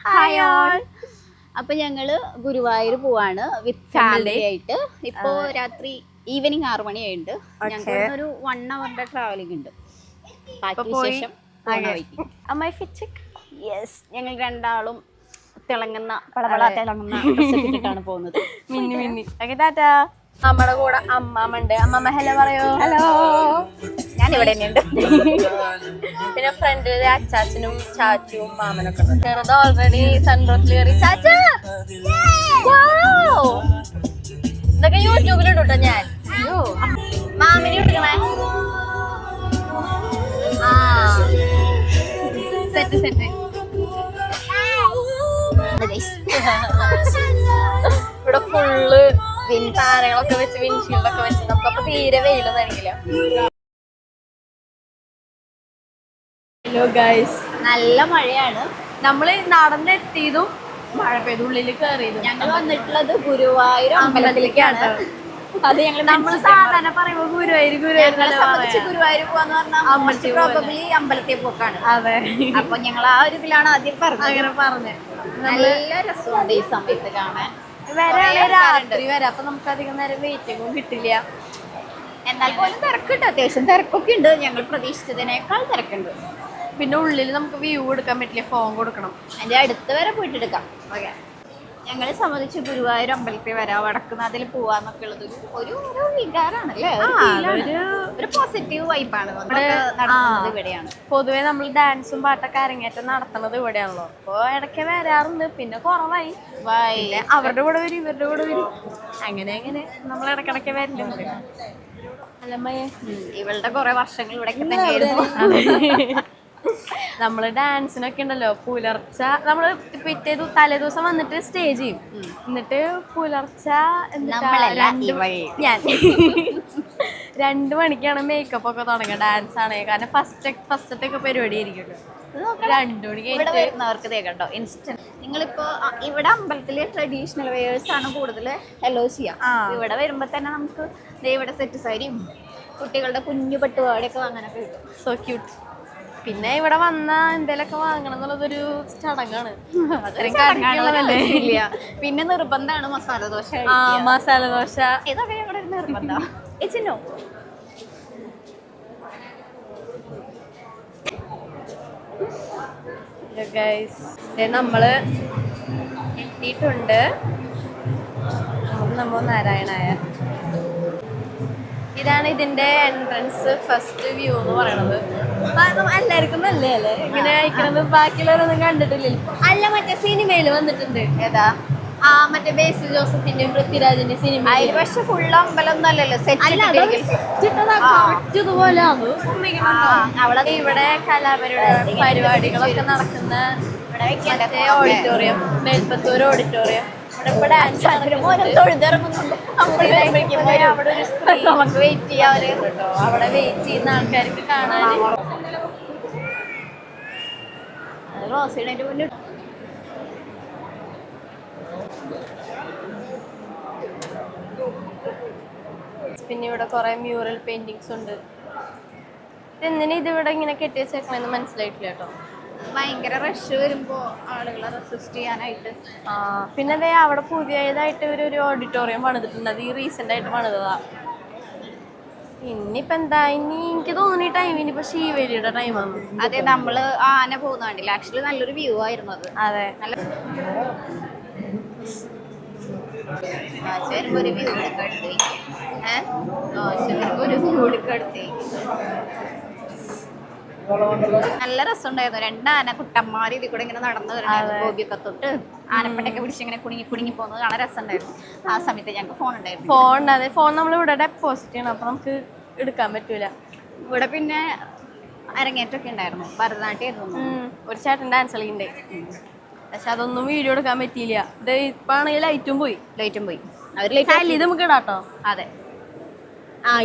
Hi all. അപ്പൊ ഞങ്ങള് ഗുരുവായൂർ പോവാണ് വിത്ത് ഫാമിലി ആയിട്ട്. ഇപ്പോ രാത്രി ഈവനിങ് 6 മണിയായിട്ടുണ്ട്. ഞങ്ങൾക്ക് ഒരു 1 hour ട്രാവലിംഗ് ഉണ്ട്. ബാക്കി വിശേഷം യെസ്, ഞങ്ങൾ രണ്ടാളും തിളങ്ങുന്ന തിളങ്ങുന്ന ഡ്രസ്സൊക്കെ പോകുന്നത്. മിന്നി മിന്നി ടാറ്റാ. നമ്മുടെ കൂടെ അമ്മാമ്മണ്ട്. അമ്മാമ്മ ഹലോ പറയോ. ഹലോ, ഞാൻ ഇവിടെ തന്നെയുണ്ട്. പിന്നെ ഫ്രണ്ടില് അച്ചാച്ചനും ചാച്ചുവും മാമനൊക്കെ ഉണ്ട്. ചെറുത് ഓൾറെഡി സൺറോസിൽ കയറി. ചാച്ചാ ഇതൊക്കെ യൂട്യൂബിലിട്ടു കേട്ടോ ഞാൻ. മാമിനെ ഇട്ടിക്കണേ. ആ സെറ്റ് സെറ്റ്. ഇവിടെ ഫുള്ള് താരങ്ങളൊക്കെ വെച്ച് വിൻഷീൽഡൊക്കെ വെച്ച് നമുക്കപ്പൊ തീരെ വെയിലൊന്നും ആയിരിക്കില്ല. ഹലോ ഗൈസ്, നല്ല മഴയാണ്. നമ്മള് നടന്നെത്തിയതും മഴ പെയ്ത് ഉള്ളിൽ കയറിയതും. ഞങ്ങൾ വന്നിട്ടുള്ളത് ഗുരുവായൂർ അമ്പലത്തിലേക്കാണ്. അത് നമ്മൾ സാധാരണ പറയുമ്പോ ഗുരുവായൂർ ഗുരുവായൂർ പോവാന്ന് പറഞ്ഞാൽ പ്രോബബ്ലി അമ്പലത്തിൽ പോക്കാണ്. അതെ, അപ്പൊ ഞങ്ങൾ ആ ഒരു ഇതിലാണ് ആദ്യം അങ്ങനെ പറഞ്ഞത്. നല്ല രസമുണ്ട് ഈ സമയത്ത് കാണാൻ. രാത്രി വരെ, അപ്പൊ നമുക്ക് അധികം നേരം വെയിറ്റിംഗും കിട്ടില്ല. എന്നാൽ പോലും തിരക്കുണ്ട്, അത്യാവശ്യം തിരക്കൊക്കെ ഉണ്ട്. ഞങ്ങൾ പ്രതീക്ഷിച്ചതിനേക്കാൾ തിരക്കുണ്ട്. പിന്നെ ഉള്ളിൽ നമുക്ക് വ്യൂ എടുക്കാൻ പറ്റില്ല, ഫോൺ കൊടുക്കണം. അതിന്റെ അടുത്ത് വരെ പോയിട്ട് എടുക്കാം. ഓക്കെ, ഞങ്ങളെ സംബന്ധിച്ച് ഗുരുവായൂർ അമ്പലത്തിൽ വരാം, വടക്കുന്നാഥിൽ പോവാന്നൊക്കെ ഉള്ളത് ഒരു വികാരമാണല്ലേ, ഒരു പോസിറ്റീവ് വൈബാണ് നടക്കുന്നത് ഇവിടെയാണ്. പൊതുവെ നമ്മൾ ഡാൻസും പാട്ടൊക്കെ അരങ്ങേറ്റം നടത്തുന്നത് ഇവിടെയാണല്ലോ. അപ്പൊ ഇടയ്ക്ക് വരാറുണ്ട്, പിന്നെ കുറവായി. അവരുടെ കൂടെ വരും, ഇവരുടെ കൂടെ വരും, അങ്ങനെ അങ്ങനെ നമ്മൾ ഇടയ്ക്കിടയ്ക്ക് വരുന്നുണ്ട്. അല്ലമ്മയെ, ഇവളുടെ കുറെ വർഷങ്ങൾ ഇവിടെ തന്നെയായിരുന്നു. നമ്മള് ഡാൻസിനൊക്കെ ഉണ്ടല്ലോ, പുലർച്ച നമ്മള് പിറ്റേ തലേ ദിവസം വന്നിട്ട് സ്റ്റേ ചെയ്യും. എന്നിട്ട് പുലർച്ച ഞാൻ 2 മണിക്കാണ് മേക്കപ്പ് ഒക്കെ തുടങ്ങുക. ഡാൻസ് ആണ്, കാരണം ഫസ്റ്റത്തെ ഒക്കെ പരിപാടി ആയിരിക്കും. 2 മണിക്ക് ഇവിടെ വരുന്നവർക്ക് കേട്ടോ ഇൻസ്റ്റന്റ്. നിങ്ങളിപ്പോ ഇവിടെ അമ്പലത്തില് ട്രഡീഷണൽ വെയേഴ്സ് ആണ് കൂടുതൽ എല്ലോ ചെയ്യാം. ഇവിടെ വരുമ്പോ തന്നെ നമുക്ക് ഇവിടെ സെറ്റ് സാരിയും കുട്ടികളുടെ കുഞ്ഞു പട്ടുപാടിയൊക്കെ വാങ്ങാനൊക്കെ കിട്ടും. So cute. പിന്നെ ഇവിടെ വന്ന എന്തേലൊക്കെ വാങ്ങണം എന്നുള്ളതൊരു ചടങ്ങാണ്. പിന്നെ നിർബന്ധമാണ് മസാല ദോശ. മസാല ദോശ ഇതൊക്കെ ഞങ്ങളുടെ നിർബന്ധം. നമ്മള് എത്തിയിട്ടുണ്ട്. നമ്മൾ നാരായണായ. ഇതാണ് ഇതിന്റെ എൻട്രൻസ്. ഫസ്റ്റ് വ്യൂ എന്ന് പറയണത് എല്ലാവർക്കും നല്ലേ അല്ലേ ഇങ്ങനെ അയക്കണത്. ബാക്കിയുള്ളവരൊന്നും കണ്ടിട്ടില്ലല്ലോ. അല്ല, മറ്റേ സിനിമയിൽ വന്നിട്ടുണ്ട്. ഏതാ? മറ്റേ ബേസിൽ ജോസഫിന്റെയും പൃഥ്വിരാജിന്റെ സിനിമ. പക്ഷെ ഫുൾ അമ്പലം അല്ലല്ലോ, അവിടെ ഇവിടെ കലാപരിപാടികളൊക്കെ നടക്കുന്ന ഓഡിറ്റോറിയം, മേൽപ്പത്തൂർ ഓഡിറ്റോറിയം. നമുക്ക് വെയിറ്റ് ചെയ്യാൻ കേട്ടോ. അവിടെ വെയിറ്റ് ചെയ്യുന്ന ആൾക്കാർക്ക് കാണാൻ. പിന്നെ ഇവിടെ കുറെ മ്യൂറൽ പെയിന്റിങ്സ് ഉണ്ട്. എന്തിനാ ഇതിവിടെ ഇങ്ങനെ കെട്ടി വെച്ചേക്കണെന്ന് മനസ്സിലായിട്ടില്ല കേട്ടോ. ഭയങ്കര റഷ് വരുമ്പോ ആളുകളെ റെസിസ്റ്റ് ചെയ്യാനായിട്ട്. പിന്നെ അതേ അവിടെ പുതിയതായിട്ട് ഒരു ഓഡിറ്റോറിയം പണിതിട്ടുണ്ട്. അത് ഈ റീസെന്റ് ആയിട്ട് പണിതതാ. ഇനിയിപ്പോ എന്താ, ഇനി എനിക്ക് തോന്നുന്നു ഈ ടൈം ഇനിയിപ്പോ ശീവേലിയുടെ ടൈമാണ്. അതെ, നമ്മള് ആന പോകുന്ന കണ്ടില്ല. ആക്ച്വലി നല്ലൊരു വ്യൂ ആയിരുന്നു അത്. അതെ, നല്ല വരുമ്പോ ഒരു വ്യൂ എടുക്ക എടുത്ത് വരുമ്പോ ഒരു വ്യൂ എടുക്ക എടുത്ത്. നല്ല രസമുണ്ടായിരുന്നു. 2 ആന കുട്ടന്മാർ ഇതിൽ കൂടെ ഇങ്ങനെ നടന്നു വരണായിരുന്നു. ഗോപിയൊക്കെ തൊട്ട് ആനപ്പട്ടൊക്കെ പിടിച്ച് ഇങ്ങനെ കുടുങ്ങി പോകുന്നത് കാണാൻ രസമുണ്ടായിരുന്നു. ആ സമയത്ത് ഞങ്ങൾക്ക് ഫോൺ ഉണ്ടായിരുന്നു. ഫോൺ നമ്മൾ ഇവിടെ ഡെപ്പോസിറ്റ് ചെയ്യണം, അപ്പൊ നമുക്ക് എടുക്കാൻ പറ്റൂല. ഇവിടെ പിന്നെ അരങ്ങേറ്റമൊക്കെ ഉണ്ടായിരുന്നു, ഭരതനാട്യമായിരുന്നു. ഒരു ചേട്ടൻ ഡാൻസ് കളിക്കുന്നുണ്ട്, പക്ഷെ അതൊന്നും വീഡിയോ എടുക്കാൻ പറ്റിയില്ല. ഇത് ഇപ്പൊ ആണെങ്കിൽ ലൈറ്റും പോയി. ഇത് നമുക്ക് ഇടാട്ടോ. അതെ,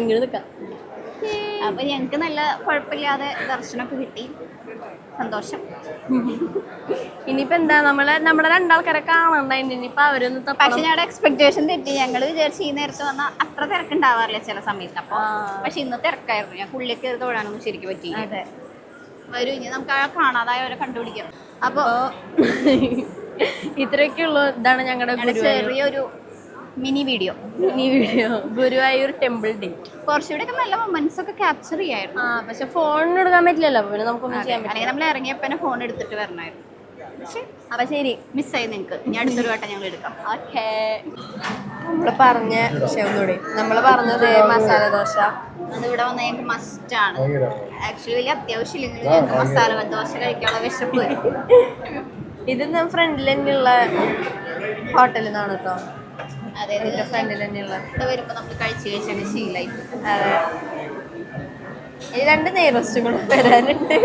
ഇങ്ങനെ നിൽക്കാം. അപ്പൊ ഞങ്ങക്ക് നല്ല കുഴപ്പമില്ലാതെ ദർശനമൊക്കെ കിട്ടി. സന്തോഷം. ഇനിയിപ്പോ എന്താ, നമ്മുടെ 2 ആൾക്കാരെ കാണണ്ടായിരുന്നു. ഇനിയിപ്പോ അവരൊന്നും. പക്ഷെ ഞങ്ങളുടെ എക്സ്പെക്ടേഷൻ തെറ്റി. ഞങ്ങള് വിചാരിച്ച് ഈ നേരത്ത് വന്നാൽ അത്ര തിരക്കുണ്ടാവാറില്ല ചില സമയത്ത്. അപ്പൊ പക്ഷെ ഇന്ന് തിരക്കായിരുന്നു. ഞാൻ പുള്ളിയൊക്കെ തൊഴാനൊന്നും ശരിക്കും പറ്റിയില്ല. അതെ, വരും ഇനി നമുക്ക് കാണാതായവരെ കണ്ടുപിടിക്കാം. അപ്പൊ ഇത്രയൊക്കെയുള്ളൂ. ഇതാണ് ഞങ്ങളുടെ ചെറിയൊരു mini video Guruvayur temple date. കുറച്ചുകൂടെ നല്ല മൊമെന്റ്സ് ഒക്കെ ക്യാപ്ചർ ചെയ്യായിരുന്നു. പക്ഷെ ഫോണിന് എടുക്കാൻ പറ്റില്ലല്ലോ, പിന്നെ നമുക്കൊന്നും ചെയ്യാൻ പറ്റില്ല. അല്ലെങ്കിൽ നമ്മൾ ഇറങ്ങിയപ്പോ ഫോൺ എടുത്തിട്ട് വരണമായിരുന്നു. അപ്പൊ ശരി, മിസ്സായി നിങ്ങൾക്ക്. ഇനി അടുത്തൊരു വട്ടം ഞങ്ങൾ എടുക്കാം. ഓക്കേ. നമ്മള് പറഞ്ഞത് മസാല ദോശ അതിവിടെ വന്ന ഞങ്ങൾക്ക് മസ്റ്റ് ആണ്. ആക്ച്വലി വലിയ അത്യാവശ്യം ഇല്ലെങ്കിലും ഞങ്ങൾക്ക് മസാല ദോശ കഴിക്കാനുള്ള വിശപ്പ് വരും. ഇത് ഫ്രണ്ടിൽ തന്നെയുള്ള ഹോട്ടലിൽ നിന്നാണ് കേട്ടോ. അതെ, ഫ്രണ്ടിൽ തന്നെയുള്ള. ഇവിടെ വരുമ്പോ നമ്മൾ കഴിച്ച് ശീലായി. അതെ, ഈ 2 നെയ്റോസ്റ്റും കൂടെ വരാനുണ്ട്.